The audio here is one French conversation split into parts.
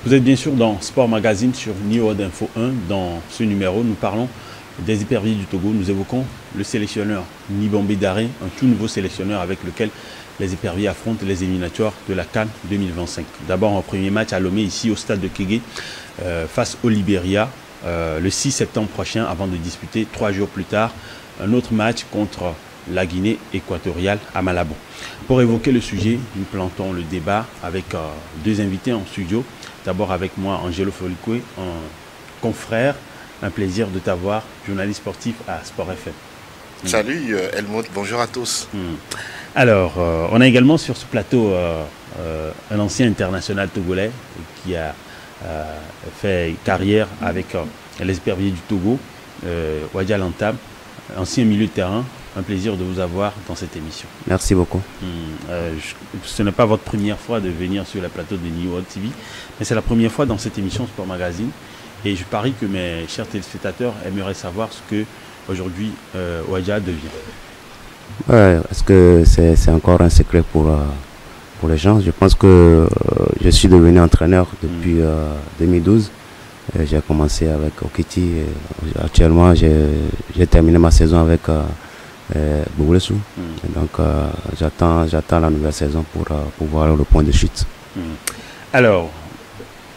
Vous êtes bien sûr dans Sport Magazine sur New World Info 1. Dans ce numéro, nous parlons des éperviers du Togo. Nous évoquons le sélectionneur Nibombe Daré, un tout nouveau sélectionneur avec lequel les éperviers affrontent les éliminatoires de la CAN 2025. D'abord, un premier match à Lomé, ici au stade de Kégué, face au Libéria, le 6 septembre prochain, avant de disputer 3 jours plus tard un autre match contre la Guinée équatoriale à Malabo. Pour évoquer le sujet, nous plantons le débat avec deux invités en studio. D'abord avec moi, Angelo Folikwe, un confrère. Un plaisir de t'avoir, journaliste sportif à Sport FM. Salut Helmut, bonjour à tous. Alors, on a également sur ce plateau un ancien international togolais qui a fait carrière avec les éperviers du Togo, Wadja Lantam, ancien milieu de terrain. Un plaisir de vous avoir dans cette émission. Merci beaucoup. Ce n'est pas votre première fois de venir sur le plateau de New World TV, mais c'est la première fois dans cette émission Sport Magazine. Et je parie que mes chers téléspectateurs aimeraient savoir ce que aujourd'hui Wadja devient. Ouais, est-ce que c'est encore un secret pour les gens? Je pense que je suis devenu entraîneur depuis 2012. J'ai commencé avec Okiti. Actuellement, j'ai terminé ma saison avec Bouglesu. Donc, j'attends la nouvelle saison pour voir le point de chute. Alors,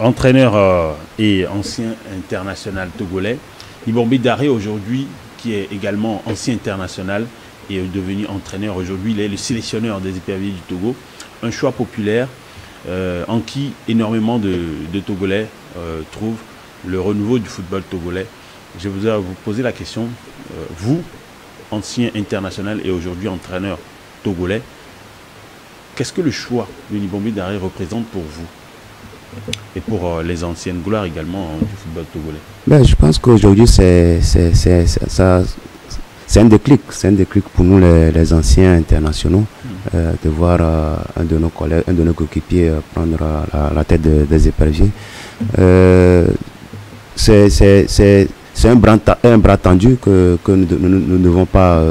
entraîneur et ancien international togolais, Nibombe Daré aujourd'hui, qui est également ancien international et est devenu entraîneur aujourd'hui, il est le sélectionneur des éperviers du Togo, un choix populaire en qui énormément de Togolais trouvent le renouveau du football togolais. Je vous poser la question, vous, ancien international et aujourd'hui entraîneur togolais, qu'est-ce que le choix de Nibombe Daré représente pour vous et pour les anciennes gloires également du football togolais? Ben, je pense qu'aujourd'hui, c'est un déclic pour nous les anciens internationaux de voir un de nos collègues, un de nos coéquipiers prendre la tête des éperviers. C'est un bras tendu que nous ne devons pas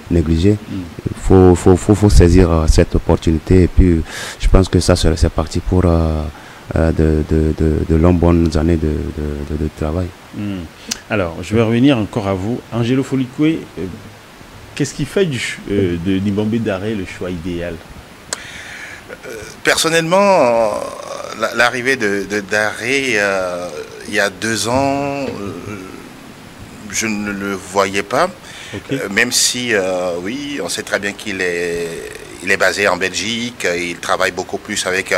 négliger. Il faut saisir cette opportunité et puis je pense que ça c'est parti pour de longues bonnes années de travail. Alors, je vais revenir encore à vous. Angelo Folikwe, qu'est-ce qui fait de Nibombe Daré le choix idéal? Personnellement, l'arrivée de Daré il y a 2 ans, je ne le voyais pas. Okay. Même si, oui, on sait très bien qu'il est basé en Belgique, il travaille beaucoup plus avec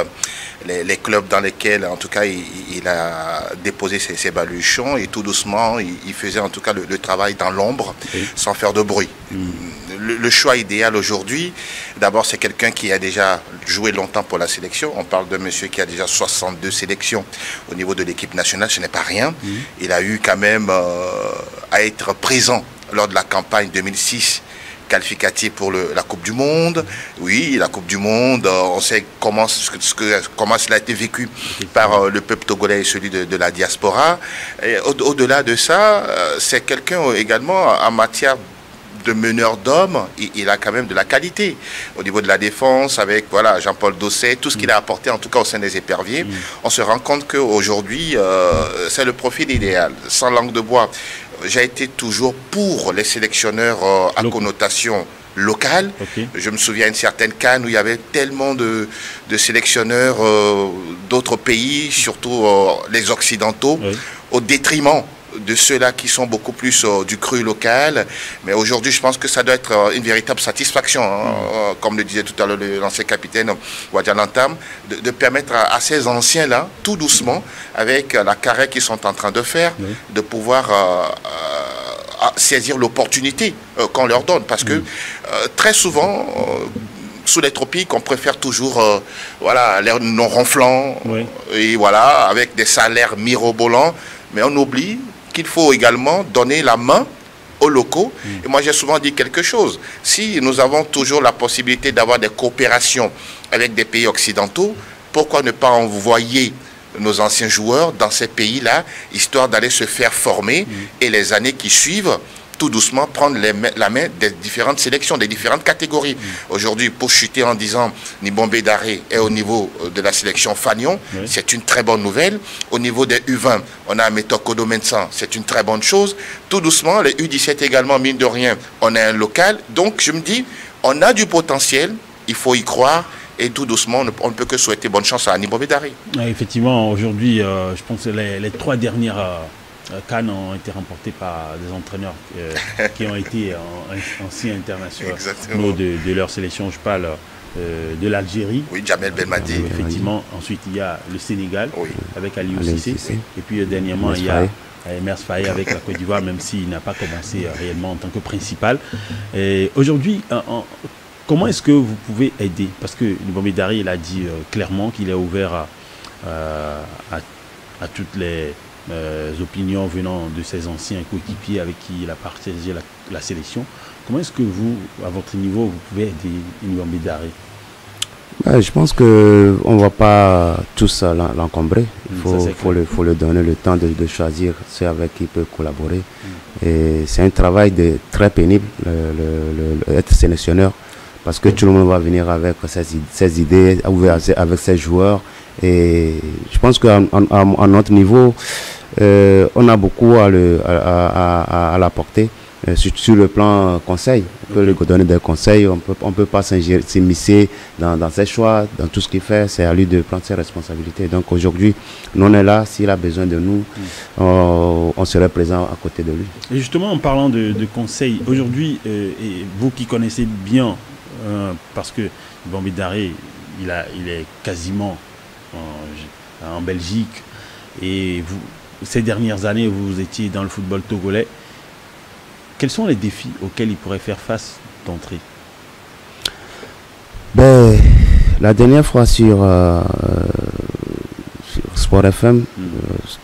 les clubs dans lesquels, en tout cas, il a déposé ses baluchons et tout doucement, il faisait en tout cas le travail dans l'ombre, sans faire de bruit. Le choix idéal aujourd'hui, d'abord, c'est quelqu'un qui a déjà joué longtemps pour la sélection. On parle de monsieur qui a déjà 62 sélections au niveau de l'équipe nationale, ce n'est pas rien. Il a eu quand même à être présent lors de la campagne 2006 qualificative pour la Coupe du Monde. Oui, la Coupe du Monde, on sait comment cela a été vécu par le peuple togolais et celui de la diaspora. Au-delà de ça, c'est quelqu'un également en matière de meneur d'hommes, il a quand même de la qualité au niveau de la défense avec voilà Jean-Paul Dosset, tout ce qu'il a apporté en tout cas au sein des éperviers. On se rend compte qu'aujourd'hui c'est le profil idéal, sans langue de bois. J'ai été toujours pour les sélectionneurs à connotation locale. Je me souviens d'une certaine CAN où il y avait tellement de sélectionneurs d'autres pays, surtout les occidentaux, au détriment de ceux-là qui sont beaucoup plus du cru local. Mais aujourd'hui, je pense que ça doit être une véritable satisfaction, comme le disait tout à l'heure l'ancien capitaine Wadja Lantam, de permettre à ces anciens-là, tout doucement, avec la carrière qu'ils sont en train de faire, de pouvoir saisir l'opportunité qu'on leur donne. Parce que très souvent, sous les tropiques, on préfère toujours voilà, l'air non ronflant, et voilà, avec des salaires mirobolants, mais on oublie qu'il faut également donner la main aux locaux. Et moi, j'ai souvent dit quelque chose. Si nous avons toujours la possibilité d'avoir des coopérations avec des pays occidentaux, pourquoi ne pas envoyer nos anciens joueurs dans ces pays-là, histoire d'aller se faire former et les années qui suivent, tout doucement prendre la main des différentes sélections, des différentes catégories. Aujourd'hui, pour chuter en disant Nibombé Daré est au niveau de la sélection Fagnon, c'est une très bonne nouvelle. Au niveau des U20, on a Meto Kodo Mensan, c'est une très bonne chose. Tout doucement, les U17 également, mine de rien, on a un local. Donc, je me dis, on a du potentiel, il faut y croire. Et tout doucement, on ne peut que souhaiter bonne chance à Nibombé Daré. Effectivement, aujourd'hui, je pense que les 3 dernières Cannes ont été remportées par des entraîneurs qui ont été anciens internationaux de leur sélection. Je parle de l'Algérie. Oui, Jamel Belmadi. Effectivement. Ensuite, il y a le Sénégal avec Aliou Cissé. Et puis dernièrement, il y a Mers Faye avec la Côte d'Ivoire, même s'il n'a pas commencé réellement en tant que principal. Aujourd'hui, comment est-ce que vous pouvez aider? Parce que Nibombé Daré, il a dit clairement qu'il est ouvert à toutes les opinions venant de ses anciens coéquipiers avec qui il a partagé la sélection. Comment est-ce que vous, à votre niveau, vous pouvez aider Nibombé Daré? Je pense qu'on ne va pas tous l'encombrer. Il faut lui donner le temps de choisir ceux avec qui il peut collaborer. Et c'est un travail très pénible, être sélectionneur. Parce que tout le monde va venir avec ses idées, avec ses joueurs. Et je pense qu'à notre niveau, on a beaucoup à l'apporter. Sur le plan conseil, on peut lui donner des conseils, on peut pas s'immiscer dans ses choix, dans tout ce qu'il fait. C'est à lui de prendre ses responsabilités. Donc aujourd'hui, nous on est là. S'il a besoin de nous, on serait présent à côté de lui. Et justement, en parlant de conseils, aujourd'hui, vous qui connaissez bien, parce que Nibombé Daré, il est quasiment en Belgique, et vous, ces dernières années, vous étiez dans le football togolais. Quels sont les défis auxquels il pourrait faire face d'entrée? La dernière fois sur Sport FM,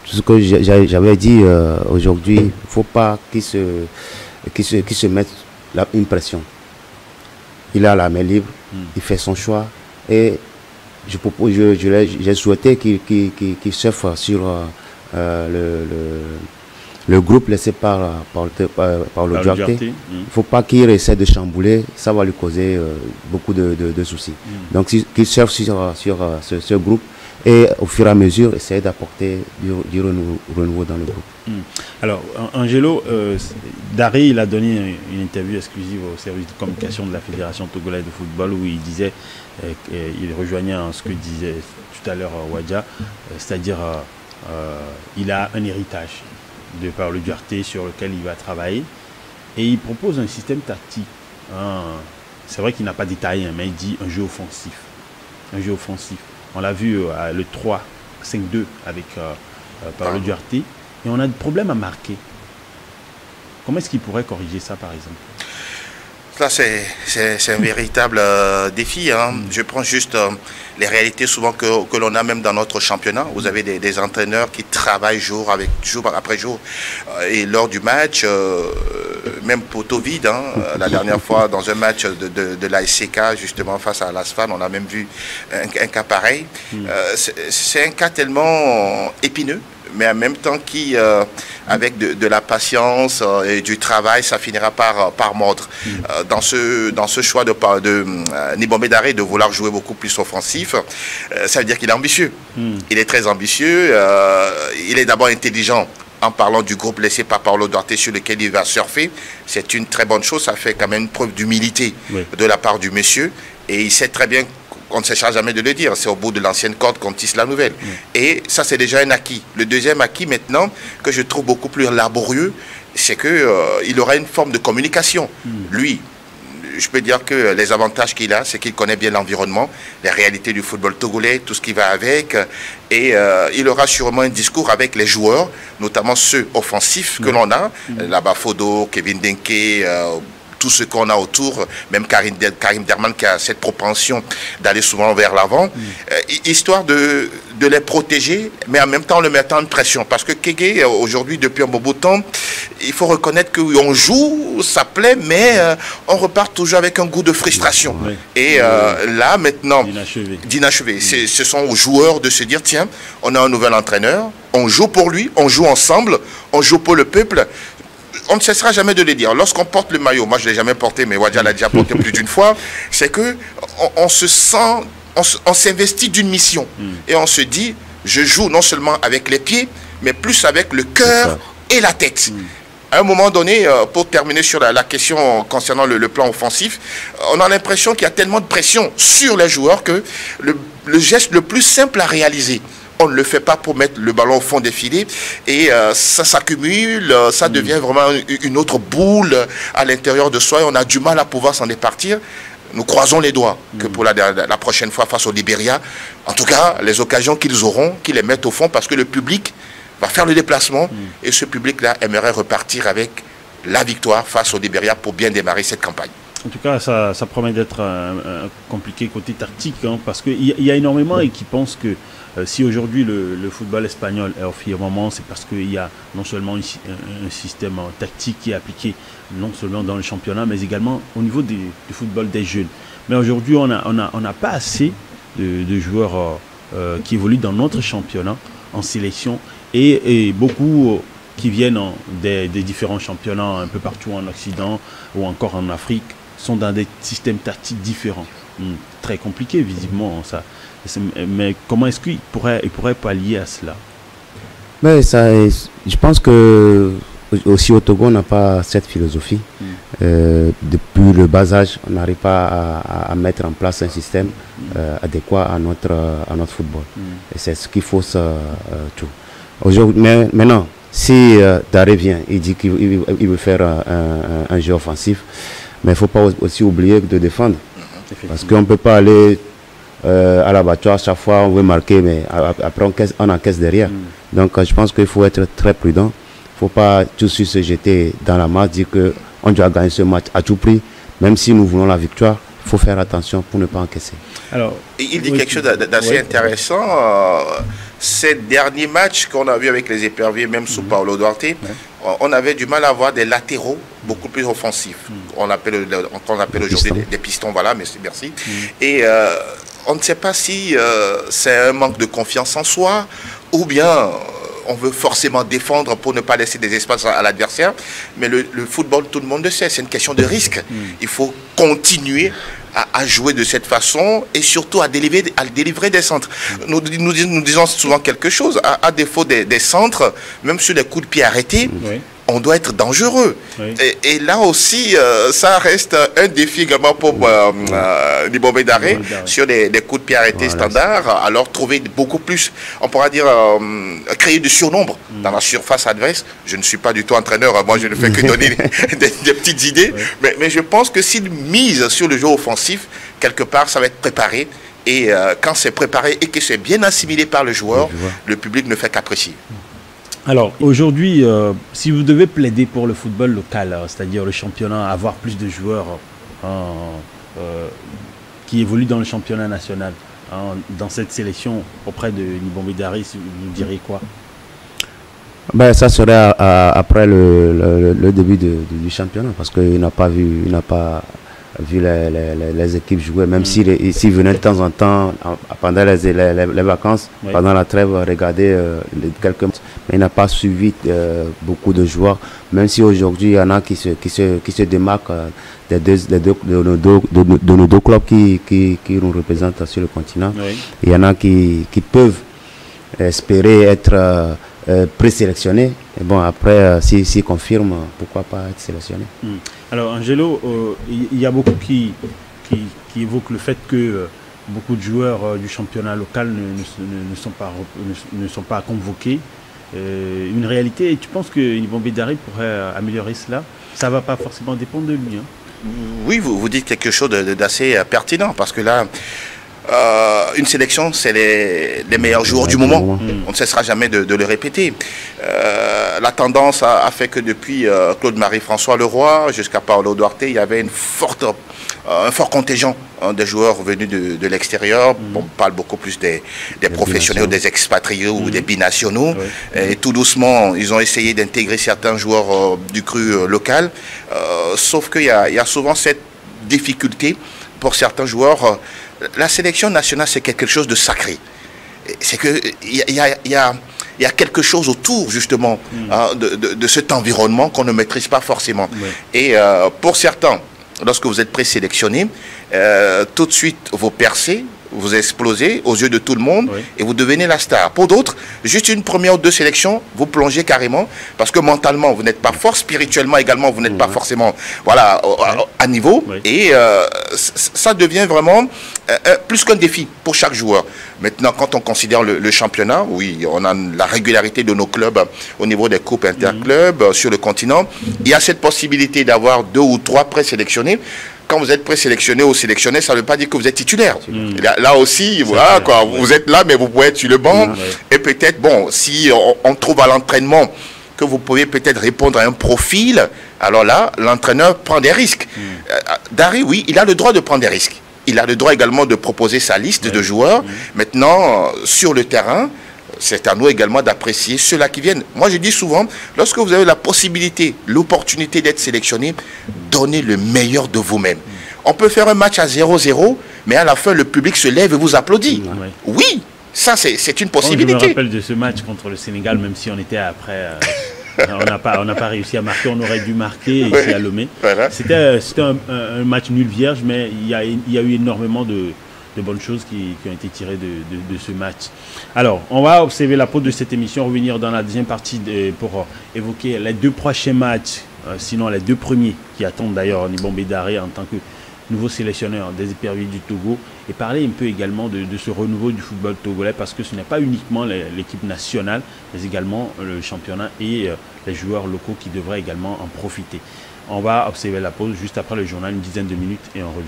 ce que j'avais dit aujourd'hui, il ne faut pas qu'il se mette une pression. Il a la main libre, il fait son choix et j'ai souhaité qu'il surfe sur le groupe laissé par le Duarte. Il ne faut pas qu'il essaie de chambouler, ça va lui causer beaucoup de soucis. Donc qu'il surfe sur ce groupe et au fur et à mesure essayer d'apporter du renouveau dans le groupe. Alors Angelo, Daré, il a donné une interview exclusive au service de communication de la Fédération togolaise de football où il disait, il rejoignait ce que disait tout à l'heure Wadja, c'est-à-dire il a un héritage de par le Duarte sur lequel il va travailler et il propose un système tactique. C'est vrai qu'il n'a pas détaillé, mais il dit un jeu offensif. Un jeu offensif. On l'a vu le 3-5-2 avec par le Duarte et on a des problèmes à marquer. Comment est-ce qu'il pourrait corriger ça par exemple? Là, c'est un véritable défi. Je prends juste les réalités souvent que l'on a même dans notre championnat. Vous avez des entraîneurs qui travaillent jour après jour. Et lors du match, même poteau vide, la dernière fois dans un match de la SCK, justement face à l'ASFAN, on a même vu un cas pareil. C'est un cas tellement épineux, mais en même temps qui, avec de la patience et du travail, ça finira par mordre. Dans ce choix de Nibombé Daré de vouloir jouer beaucoup plus offensif, ça veut dire qu'il est ambitieux. Il est très ambitieux, il est d'abord intelligent. En parlant du groupe laissé par Paulo Duarte sur lequel il va surfer, c'est une très bonne chose, ça fait quand même une preuve d'humilité de la part du monsieur. Et il sait très bien on ne s'écharge jamais de le dire, c'est au bout de l'ancienne corde qu'on tisse la nouvelle. Et ça, c'est déjà un acquis. Le deuxième acquis maintenant, que je trouve beaucoup plus laborieux, c'est qu'il aura une forme de communication. Lui, je peux dire que les avantages qu'il a, c'est qu'il connaît bien l'environnement, les réalités du football togolais, tout ce qui va avec. Et il aura sûrement un discours avec les joueurs, notamment ceux offensifs que l'on a. Là-bas, Fodo, Kevin Denke, tout ce qu'on a autour, même Karim Derman qui a cette propension d'aller souvent vers l'avant, histoire de les protéger, mais en même temps en le mettant en pression. Parce que Kégué, aujourd'hui, depuis un bon bout de temps, il faut reconnaître qu'on joue, ça plaît, mais on repart toujours avec un goût de frustration. Et là, maintenant, d'inachevé. Ce sont aux joueurs de se dire, tiens, on a un nouvel entraîneur, on joue pour lui, on joue ensemble, on joue pour le peuple. on ne cessera jamais de le dire. Lorsqu'on porte le maillot, moi je ne l'ai jamais porté, mais Wadja l'a déjà porté plus d'une fois, c'est que on se sent, on s'investit d'une mission. Et on se dit, je joue non seulement avec les pieds, mais plus avec le cœur et la tête. À un moment donné, pour terminer sur la question concernant le plan offensif, on a l'impression qu'il y a tellement de pression sur les joueurs que le geste le plus simple à réaliser, on ne le fait pas pour mettre le ballon au fond des filets et ça s'accumule, ça devient vraiment une autre boule à l'intérieur de soi et on a du mal à pouvoir s'en départir. Nous croisons les doigts que pour la prochaine fois face au Libéria, en tout cas, les occasions qu'ils auront, qu'ils les mettent au fond parce que le public va faire le déplacement et ce public-là aimerait repartir avec la victoire face au Libéria pour bien démarrer cette campagne. En tout cas, ça promet d'être compliqué côté tactique, hein, parce qu'il y a énormément et qui pensent que si aujourd'hui le football espagnol est au firmament, c'est parce qu'il y a non seulement un système tactique qui est appliqué non seulement dans le championnat, mais également au niveau du football des jeunes. Mais aujourd'hui, on n'a pas assez de joueurs qui évoluent dans notre championnat en sélection et beaucoup qui viennent des différents championnats un peu partout en Occident ou encore en Afrique sont dans des systèmes tactiques différents. Très compliqué visiblement ça. Mais comment est-ce qu'il pourrait pallier à cela? Mais je pense que aussi au Togo on n'a pas cette philosophie. Depuis le bas âge, on n'arrive pas à mettre en place un système adéquat à notre football. Et c'est ce qu'il faut tout. Aujourd'hui, maintenant, si Daré vient, il dit qu'il veut faire un jeu offensif, mais il ne faut pas aussi oublier de défendre. Parce qu'on ne peut pas aller à l'abattoir, chaque fois on veut marquer, mais après on encaisse derrière. Donc je pense qu'il faut être très prudent. Il ne faut pas tout de suite se jeter dans la masse, dire qu'on doit gagner ce match à tout prix. Même si nous voulons la victoire, il faut faire attention pour ne pas encaisser. Alors, il dit quelque chose d'assez intéressant. Ces derniers matchs qu'on a vus avec les éperviers, même sous Paulo Duarte, on avait du mal à avoir des latéraux beaucoup plus offensifs. On appelle aujourd'hui des pistons, voilà, merci. Et on ne sait pas si c'est un manque de confiance en soi ou bien on veut forcément défendre pour ne pas laisser des espaces à l'adversaire. Mais le football, tout le monde le sait, c'est une question de risque. Il faut continuer à jouer de cette façon et surtout à délivrer des centres. Nous disons souvent quelque chose, à défaut des centres, même sur les coups de pied arrêtés, on doit être dangereux. Et là aussi, ça reste un défi également pour Nibombe Daré sur des coups de pied arrêtés standards. Alors trouver beaucoup plus, on pourra dire, créer du surnombre dans la surface adverse. Je ne suis pas du tout entraîneur, moi je ne fais que donner des petites idées. Mais je pense que s'il mise sur le jeu offensif, quelque part ça va être préparé. Et quand c'est préparé et que c'est bien assimilé par le joueur, le public ne fait qu'apprécier. Alors aujourd'hui, si vous devez plaider pour le football local, c'est-à-dire le championnat, avoir plus de joueurs qui évoluent dans le championnat national, dans cette sélection auprès de Nibombe Daré, vous diriez quoi? Ben, ça serait après le début du championnat, parce qu'il n'a pas vu les équipes jouer, même s'il venait de temps en temps pendant les vacances, pendant la trêve, regarder quelques matchs, mais il n'a pas suivi beaucoup de joueurs, même si aujourd'hui il y en a qui se démarquent de nos deux clubs qui nous représentent sur le continent. Il y en a qui peuvent espérer être présélectionnés. Et bon, après, s'ils confirment, pourquoi pas être sélectionné. Alors, Angelo, il y a beaucoup qui évoquent le fait que beaucoup de joueurs du championnat local ne sont pas convoqués. Une réalité, et tu penses que Nibombe Daré pourrait améliorer cela? Ça ne va pas forcément dépendre de lui. Oui, vous dites quelque chose d'assez pertinent, parce que là, une sélection, c'est les meilleurs joueurs du moment. On ne cessera jamais de le répéter. La tendance a fait que depuis Claude-Marie-François Leroy jusqu'à Paulo Duarte, il y avait un fort contingent des joueurs venus de l'extérieur. On parle beaucoup plus des professionnels, des expatriés ou des binationaux. Et tout doucement, ils ont essayé d'intégrer certains joueurs du cru local. Sauf qu'il y a souvent cette difficulté pour certains joueurs. La sélection nationale, c'est quelque chose de sacré. C'est qu'il y il y a quelque chose autour, justement, de cet environnement qu'on ne maîtrise pas forcément. Et pour certains, lorsque vous êtes présélectionné, tout de suite, vous percez, vous explosez aux yeux de tout le monde et vous devenez la star. Pour d'autres, juste une première ou deux sélections, vous plongez carrément parce que mentalement, vous n'êtes pas fort, spirituellement également, vous n'êtes pas forcément voilà, à niveau. Et ça devient vraiment plus qu'un défi pour chaque joueur. Maintenant, quand on considère le championnat, oui, on a la régularité de nos clubs au niveau des coupes interclubs sur le continent. Il y a cette possibilité d'avoir 2 ou 3 présélectionnés. Quand vous êtes présélectionné ou sélectionné, ça ne veut pas dire que vous êtes titulaire. Là aussi, voilà, quoi, vous êtes là, mais vous pouvez être sur le banc. Et peut-être, bon, si on trouve à l'entraînement que vous pouvez peut-être répondre à un profil, alors là, l'entraîneur prend des risques. Dari, oui, il a le droit de prendre des risques. Il a le droit également de proposer sa liste de joueurs. Maintenant, sur le terrain, c'est à nous également d'apprécier ceux-là qui viennent. Moi, je dis souvent, lorsque vous avez la possibilité, l'opportunité d'être sélectionné, donnez le meilleur de vous-même. On peut faire un match à 0-0, mais à la fin, le public se lève et vous applaudit. Oui, ça, c'est une possibilité. Je me rappelle de ce match contre le Sénégal, même si on était après... on n'a pas réussi à marquer, on aurait dû marquer ici à Lomé. Voilà. C'était un match nul vierge, mais il y a eu énormément de bonnes choses qui ont été tirées de ce match. Alors, on va observer la pause de cette émission, revenir dans la deuxième partie pour évoquer les 2 prochains matchs, sinon les 2 premiers qui attendent d'ailleurs Nibombé Daré en tant que nouveau sélectionneur des Éperviers du Togo, et parler un peu également de ce renouveau du football togolais, parce que ce n'est pas uniquement l'équipe nationale, mais également le championnat et les joueurs locaux qui devraient également en profiter. On va observer la pause juste après le journal, une dizaine de minutes, et on revient.